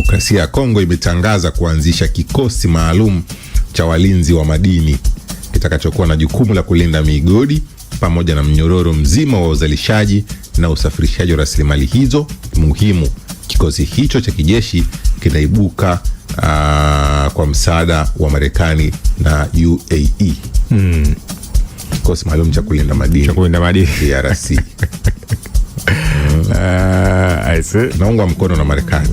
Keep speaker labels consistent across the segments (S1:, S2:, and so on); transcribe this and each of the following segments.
S1: Kidemokrasia ya Kongo imetangaza kuanzisha kikosi maalum cha walinzi wa madini kitakachokuwa na jukumu la kulinda migodi pamoja na mnyororo mzima wa uzalishaji na usafirishaji wa rasilimali hizo muhimu. Kikosi hicho cha kijeshi kitaibuka kwa msaada wa Marekani na UAE. Kikosi maalum cha kulinda madini DRC. Naungwa mkono na Marekani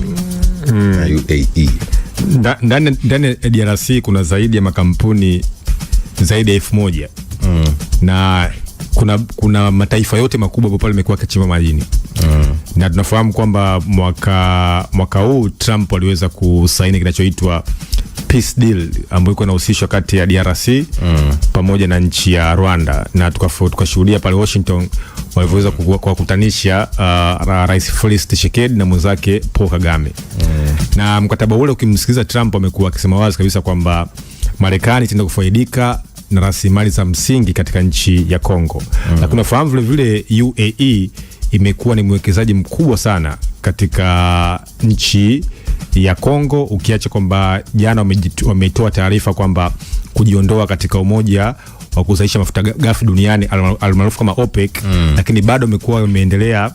S1: na UAE.
S2: Ndani ya DRC kuna zaidi ya makampuni zaidi ya 1000 na kuna mataifa yote makubwa ambayo pale yamekuwa yakichimba madini. Na tunafahamu kwamba mwaka huu Trump aliweza kusaini kinachoitwa peace deal ambayo iko inahusishwa kati ya DRC pamoja na nchi ya Rwanda, na tukashuhudia pale Washington walivyoweza kuwakutanisha Rais Felix Tshisekedi na mwenzake Paul Kagame. Na mkataba ule ukimsikiliza Trump amekuwa akisema wazi kabisa kwamba Marekani itaenda kufaidika na rasilimali za msingi katika nchi ya Kongo. Na tunafahamu vile vile UAE imekuwa ni mwekezaji mkubwa sana katika nchi ya Kongo, ukiacha kwamba jana wametoa taarifa kwamba kujiondoa katika umoja wa kuzalisha mafuta ghafi duniani almaarufu kama OPEC, lakini bado wamekuwa wameendelea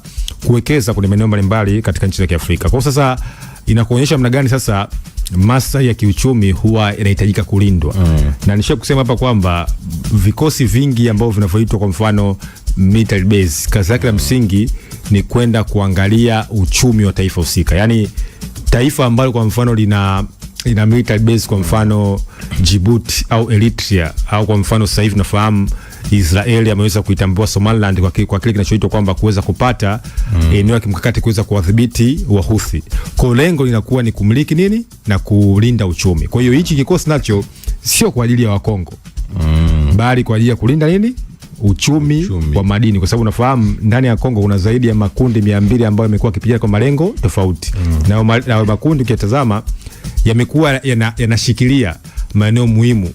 S2: kuwekeza kwenye maeneo mbalimbali katika nchi za Kiafrika. Kwa sasa inakuonyesha namna gani sasa maslahi ya kiuchumi huwa inahitajika kulindwa. Na nisha kusema hapa kwamba vikosi vingi ambavyo vinavyoitwa kwa mfano military base, kazi yake ya msingi ni kwenda kuangalia uchumi wa taifa husika. Yaani taifa ambalo kwa mfano lina military base, kwa mfano Djibouti au Eritrea, au kwa mfano sasa hivi tunafahamu Israeli ameweza kuitambua Somaliland kwa kile kinachoitwa kwamba kuweza kupata eneo la kimkakati kuweza kuwadhibiti Wahuthi. Kwa lengo linakuwa ni kumiliki nini na kulinda uchumi. Kwa hiyo hichi kikosi nacho sio kwa ajili ya Wakongo, bali kwa ajili ya kulinda nini? Uchumi wa madini, kwa sababu unafahamu ndani ya Kongo kuna zaidi ya makundi 200 ambayo yamekuwa yakipigana kwa malengo tofauti. Na makundi ukitazama yamekuwa yanashikilia maeneo muhimu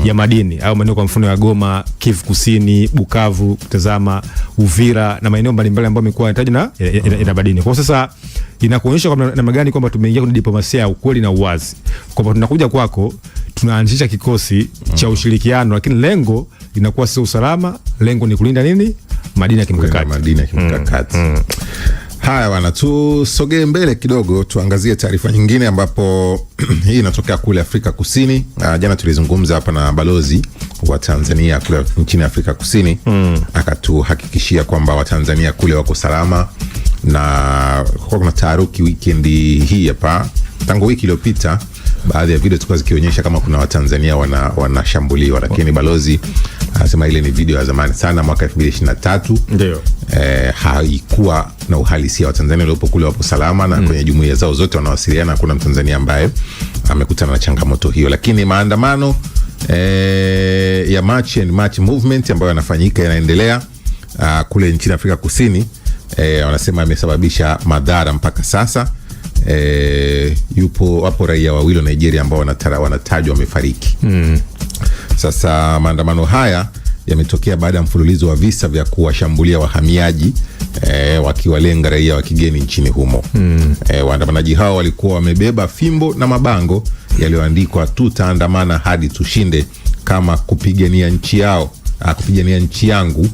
S2: ya madini au maeneo kwa mfano ya Goma, Kivu Kusini, Bukavu, kutazama Uvira na maeneo mbalimbali ambayo yamekuwa yanahitaji na madini. Kwa sasa inakuonyesha kwamba namna gani kwamba tumeingia kwenye diplomasia ya ukweli na uwazi, kwamba tunakuja kwako, tunaanzisha kikosi cha ushirikiano, lakini lengo linakuwa sio usalama, lengo ni kulinda nini? Madini ya kimkakati.
S1: Haya bwana, tusogee mbele kidogo, tuangazie taarifa nyingine ambapo hii inatokea kule Afrika Kusini. Jana tulizungumza hapa na balozi wa Tanzania kule nchini Afrika Kusini, akatuhakikishia kwamba Watanzania kule wako salama, na kuna taharuki weekend hii hapa. Tangu wiki iliyopita baadhi ya video tulikuwa zikionyesha kama kuna Watanzania wanashambuliwa, lakini balozi anasema ile ni video ya zamani sana, mwaka 2023.
S2: Ndio.
S1: Haikuwa na uhalisia. Watanzania waliopo kule wapo salama na kwenye jumuiya zao zote wanawasiliana, kuna Mtanzania ambaye amekutana na changamoto hiyo. Lakini maandamano ya March and March movement ambayo yanafanyika yanaendelea kule nchini Afrika Kusini, wanasema yamesababisha madhara mpaka sasa. Wapo raia wawili wa Nigeria ambao wanatajwa wamefariki. Sasa maandamano haya yametokea baada ya mfululizo wa visa vya kuwashambulia wahamiaji wakiwalenga raia wa kigeni nchini humo. Waandamanaji hao walikuwa wamebeba fimbo na mabango yaliyoandikwa tutaandamana hadi tushinde, kama kupigania nchi yao, kupigania nchi yangu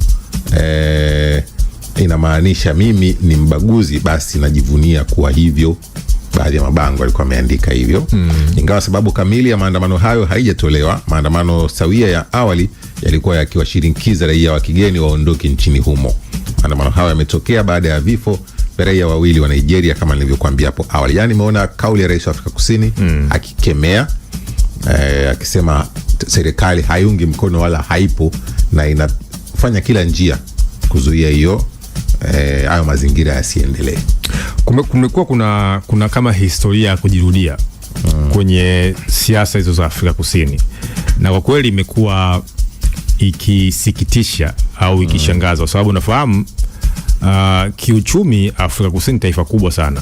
S1: inamaanisha mimi ni mbaguzi, basi najivunia kuwa hivyo. Baadhi ya mabango alikuwa ameandika hivyo. Ingawa sababu kamili ya maandamano hayo haijatolewa, maandamano sawia ya awali yalikuwa yakiwashirikisha raia wa kigeni waondoke nchini humo. Maandamano hayo yametokea baada ya vifo vya raia wawili wa Nigeria kama nilivyokuambia hapo awali. Yani nimeona kauli ya Rais wa Afrika Kusini akikemea, akisema serikali haiungi mkono wala haipo na inafanya kila njia kuzuia hiyo hayo mazingira yasiendelee.
S2: Kumekuwa kuna kama historia ya kujirudia kwenye siasa hizo za Afrika Kusini, na kwa kweli imekuwa ikisikitisha au ikishangaza, kwa sababu unafahamu kiuchumi Afrika Kusini taifa kubwa sana,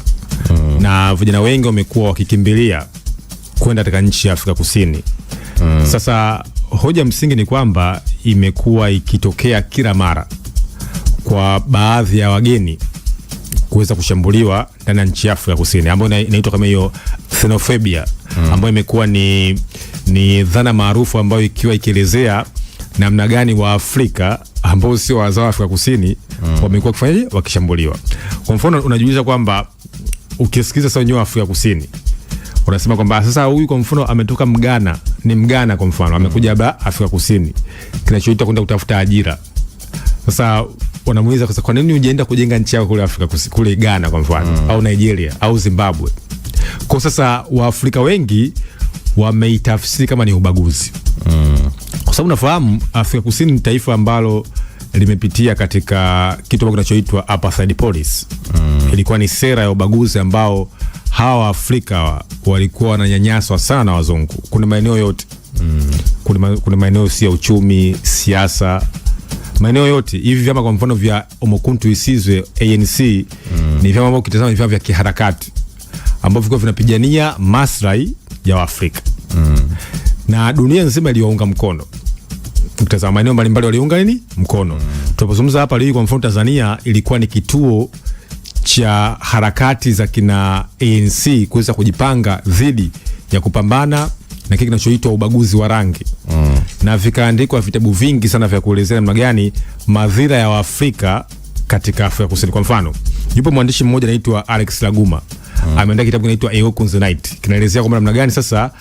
S2: na vijana wengi wamekuwa wakikimbilia kwenda katika nchi ya Afrika Kusini. Sasa hoja msingi ni kwamba imekuwa ikitokea kila mara kwa baadhi ya wageni kuweza kushambuliwa ndani ya nchi ya Afrika Kusini, ambayo inaitwa kama hiyo xenophobia, ambayo imekuwa ni dhana maarufu ambayo ikiwa ikielezea namna gani wa Afrika ambao sio wazao wa Afrika Kusini wamekuwa kufanya wakishambuliwa. Kwa mfano unajiuliza kwamba ukisikiza sasa wenyewe Afrika Kusini unasema kwamba sasa huyu kwa mfano ametoka Mgana, ni Mgana kwa mfano, amekuja hapa Afrika Kusini kinachoitwa kwenda kutafuta ajira. Sasa wanamuuliza sasa, kwa nini hujaenda kujenga nchi yako kule Afrika Kusini, kule Ghana kwa mfano, au Nigeria au Zimbabwe? Kwa sasa Waafrika wengi wameitafsiri kama ni ubaguzi. Kwa sababu nafahamu Afrika Kusini ni taifa ambalo limepitia katika kitu kinachoitwa apartheid policy. Ilikuwa ni sera ya ubaguzi ambao hawa Afrika walikuwa wananyanyaswa sana na wazungu. Kuna maeneo yote. Kuna maeneo si ya uchumi, siasa, maeneo yote. Hivi vyama kwa mfano vya Omokuntu Isizwe ANC ni vyama ambavyo kitazama ni vyama vya kiharakati ambavyo vilikuwa vinapigania maslahi ya Waafrika. Na dunia nzima iliwaunga mkono. Ukitazama maeneo mbalimbali waliunga nini? Mkono. Tunapozungumza hapa leo kwa mfano Tanzania ilikuwa ni kituo cha harakati za kina ANC kuweza kujipanga dhidi ya kupambana na kile kinachoitwa ubaguzi wa rangi. Na vikaandikwa vitabu vingi sana vya kuelezea namna gani madhira ya Waafrika katika Afrika Kusini. Kwa mfano, yupo mwandishi mmoja anaitwa Alex Laguma. Ameandika kitabu kinaitwa Eokun's Night. Kinaelezea kwamba namna gani sasa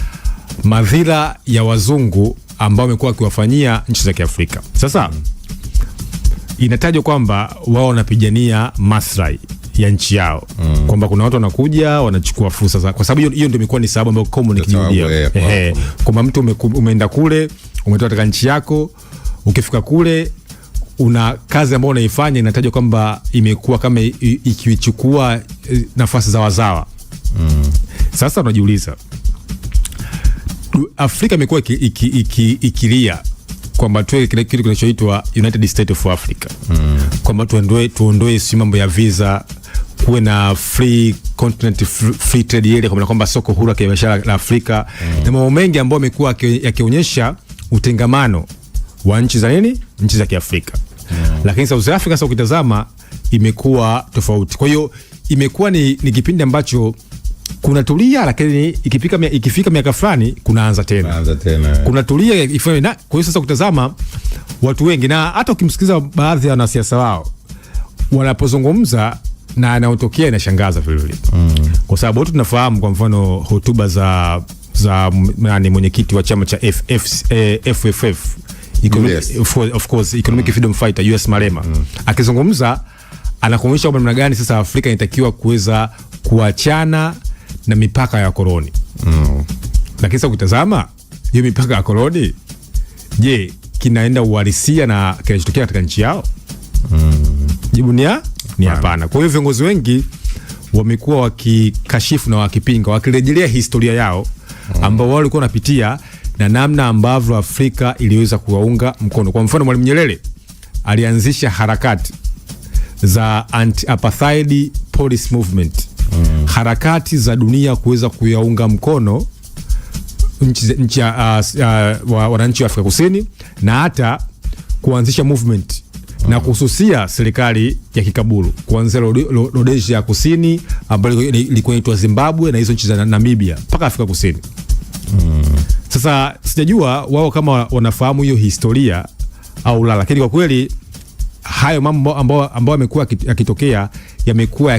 S2: madhira ya wazungu ambao wamekuwa wakiwafanyia nchi za Kiafrika. Sasa inatajwa kwamba wao wanapigania maslahi ya nchi yao. Kwamba kuna watu wanakuja wanachukua fursa, kwa sababu hiyo ndio imekuwa ni sababu ambayo common ikijudia. Kama mtu umeenda kule, umetoka katika nchi yako, ukifika kule una kazi ambayo unaifanya, inatajwa kwamba imekuwa kama ikichukua nafasi za wazawa. Sasa unajiuliza, Afrika imekuwa ikilia kwamba tuwe kile kitu kinachoitwa United States of Africa. Kwamba tuondoe si mambo ya visa, kuwe na free continent, free trade area, kwamba soko huru ya biashara la Afrika. Na mambo mengi ambayo yamekuwa yakionyesha utengamano wa nchi za nchi za Kiafrika. Lakini South Africa sasa ukitazama imekuwa tofauti. Kwa hiyo imekuwa ni kipindi ambacho kuna tulia, lakini ikifika miaka fulani kunaanza tena. Kuna tulia ifanye na. Kwa hiyo sasa kutazama watu wengi, na hata ukimsikiza baadhi ya wanasiasa wao wanapozungumza na anaotokea inashangaza vile vile. Kwa sababu wote tunafahamu kwa mfano hotuba za mwenyekiti wa chama cha FFF, of course Economic Freedom Fighter US Malema. Akizungumza anakuonyesha kwa namna gani sasa Afrika inatakiwa kuweza kuachana na mipaka ya koloni. Lakini sasa ukitazama hiyo mipaka ya koloni, je, kinaenda uhalisia na kinachotokea katika nchi yao? Jibu ni hapana. Kwa hiyo viongozi wengi wamekuwa wakikashifu na wakipinga, wakirejelea historia yao ambao wao walikuwa wanapitia na namna ambavyo Afrika iliweza kuwaunga mkono. Kwa mfano Mwalimu Nyerere alianzisha harakati za anti-apartheid policy movement. Harakati za dunia kuweza kuyaunga mkono wananchi wa Afrika Kusini, na hata kuanzisha movement na kuhususia serikali ya kikaburu kuanzia Rhodesia ya Kusini ambayo ilikuwa inaitwa Zimbabwe na hizo nchi za Namibia mpaka Afrika Kusini. Sasa sijajua wao kama wanafahamu hiyo historia au la, lakini kwa kweli hayo mambo ambao yamekuwa yakitokea yamekuwa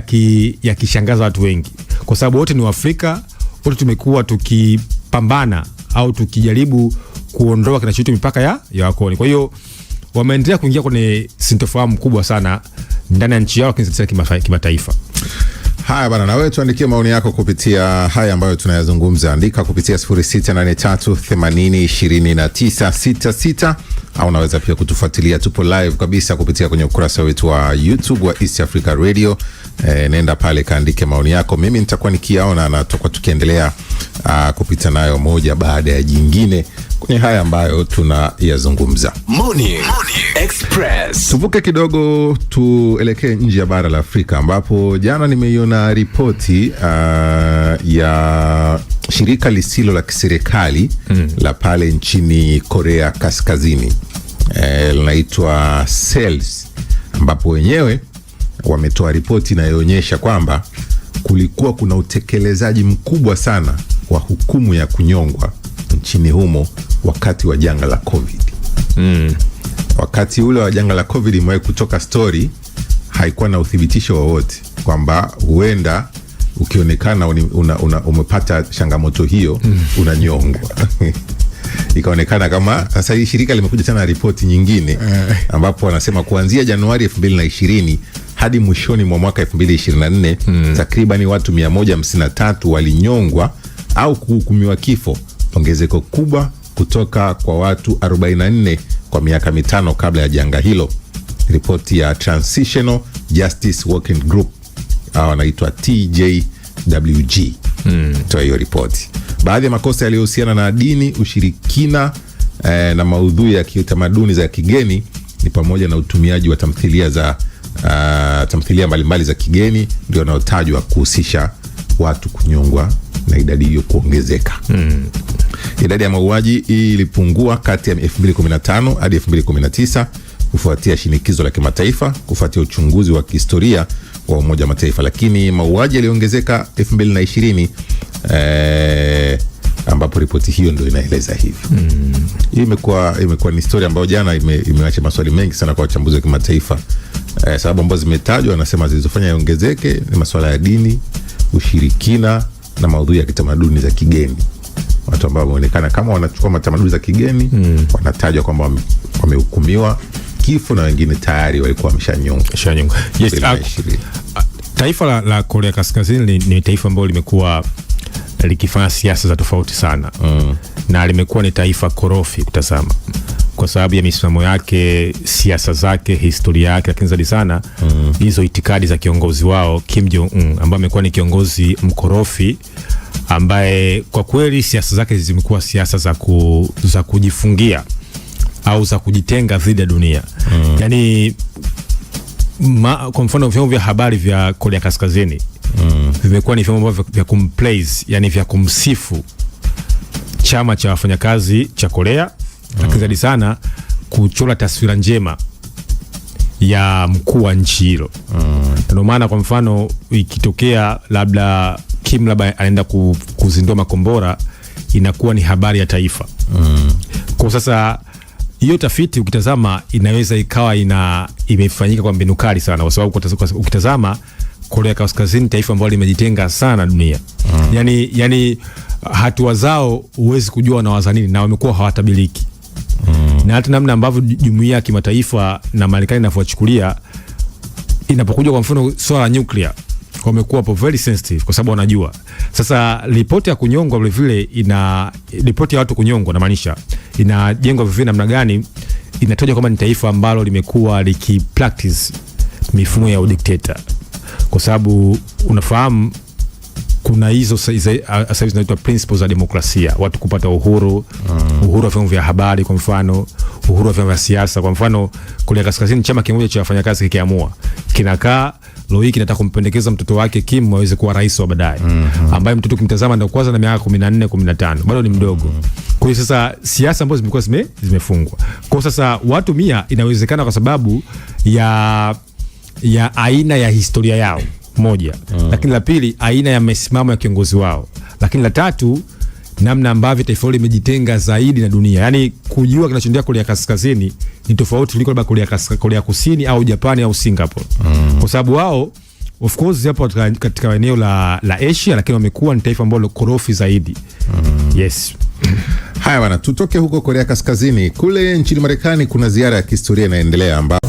S2: yakishangaza watu wengi, kwa sababu wote ni Waafrika, wote tumekuwa tukipambana au tukijaribu kuondoa kinachoitwa mipaka ya wakoloni. Kwa hiyo wameendelea kuingia kwenye sintofahamu kubwa sana ndani ya nchi yao kimataifa.
S1: Haya bana, na wewe tuandikie maoni yako kupitia haya ambayo tunayazungumza. Andika kupitia 0683802966 au unaweza pia kutufuatilia, tupo live kabisa kupitia kwenye ukurasa wetu wa YouTube wa East Africa Radio. Nenda pale kaandike maoni yako, mimi nitakuwa nikiaona na tutakuwa tukiendelea kupita nayo moja baada ya jingine kwenye haya ambayo tunayazungumza.
S3: Morning Express.
S1: Tuvuke kidogo tuelekee nje ya bara la Afrika, ambapo jana nimeiona ripoti ya shirika lisilo la kiserikali la pale nchini Korea Kaskazini, linaitwa SELS, ambapo wenyewe wametoa ripoti inayoonyesha kwamba kulikuwa kuna utekelezaji mkubwa sana wa hukumu ya kunyongwa nchini humo wakati wa janga la COVID. Wakati ule wa janga la COVID imewahi kutoka story, haikuwa na uthibitisho wowote kwamba huenda ukionekana umepata changamoto hiyo unanyongwa. Ikaonekana kama sasa hii shirika limekuja tena ripoti nyingine ambapo wanasema kuanzia Januari 2020 hadi mwishoni mwa mwaka 2024 takribani watu 153 walinyongwa au kuhukumiwa kifo, ongezeko kubwa kutoka kwa watu 44 kwa miaka mitano kabla ya janga hilo. Ripoti ya Transitional Justice Working Group wanaitwa TJWG toa hiyo ripoti. Baadhi ya makosa yaliyohusiana na dini, ushirikina na maudhui ya kitamaduni za kigeni ni pamoja na utumiaji wa tamthilia mbalimbali za kigeni ndio wanaotajwa kuhusisha watu kunyongwa na idadi hiyo kuongezeka. Idadi ya mauaji ilipungua kati ya 2015 hadi 2019 kufuatia shinikizo la kimataifa, kufuatia uchunguzi wa kihistoria wa Umoja wa Mataifa, lakini mauaji yaliongezeka 2020 ambapo ripoti hiyo ndio inaeleza hivyo. Hii imekuwa ni historia ambayo jana imeacha maswali mengi sana kwa wachambuzi wa kimataifa. Sababu ambazo zimetajwa, wanasema zilizofanya iongezeke ni masuala ya dini, ushirikina na maudhui ya kitamaduni za kigeni. Watu ambao wameonekana kama wanachukua matamaduni za kigeni wanatajwa kwamba wamehukumiwa kifo na wengine tayari walikuwa wameshanyongwa.
S2: Yes, taifa la Korea Kaskazini ni taifa ambalo limekuwa likifanya siasa za tofauti sana. Na limekuwa ni taifa korofi kutazama kwa sababu ya misimamo yake, siasa zake, historia yake, lakini zaidi sana hizo itikadi za kiongozi wao Kim Jong Un, ambaye amekuwa ni kiongozi mkorofi ambaye kwa kweli siasa zake zimekuwa siasa za kujifungia au za kujitenga dhidi ya dunia. Yani kwa mfano vyombo vya habari vya Korea Kaskazini vimekuwa ni vyombo vya kumpraise, yani vya kumsifu chama cha wafanyakazi cha Korea, lakini zaidi sana kuchora taswira njema ya mkuu wa nchi hilo. Ndio maana kwa mfano ikitokea labda Kim anaenda kuzindua makombora, inakuwa ni habari ya taifa. Kwa sasa hiyo tafiti ukitazama inaweza ikawa imefanyika kwa mbinu kali sana, kwa sababu ukitazama Korea Kaskazini taifa ambalo limejitenga sana dunia. Yani hatua zao huwezi kujua na wazanini, na wamekuwa hawatabiliki. Na hata namna ambavyo jumuiya ya kimataifa na Marekani inavyochukulia inapokuja kwa mfano swala la nuclear, wamekuwa hapo very sensitive kwa sababu wanajua. Sasa ripoti ya kunyongwa vile vile ripoti ya watu kunyongwa na maanisha inajengwa vile namna gani, inatajwa kama ni taifa ambalo limekuwa likipractice mifumo ya udikteta, kwa sababu unafahamu kuna hizo sasa zinaitwa principles za demokrasia, watu kupata uhuru wa vyombo vya habari, kwa mfano uhuru wa vyombo vya siasa. Kwa mfano Korea Kaskazini chama kimoja cha wafanyakazi kikiamua kinakaa leo hii kinataka kumpendekeza mtoto wake Kim aweze kuwa rais wa baadaye, ambaye mtoto kimtazama ndio kwanza na miaka 14 15, bado ni mdogo. Kwa hiyo sasa siasa ambazo zimekuwa zimefungwa. Kwa sasa watu 100 inawezekana kwa sababu ya aina ya historia yao moja, lakini la pili aina ya msimamo ya kiongozi wao, lakini la tatu namna ambavyo taifa hilo limejitenga zaidi na dunia. Yani kujua kinachoendelea Korea Kaskazini ni tofauti kuliko labda Korea Kusini au Japani au Singapore. Kwa sababu wao of course hapo katika eneo la Asia, lakini wamekuwa ni taifa ambalo korofi zaidi. Yes.
S1: Haya bwana, tutoke huko Korea Kaskazini. Kule nchini Marekani kuna ziara ya kihistoria inaendelea ambapo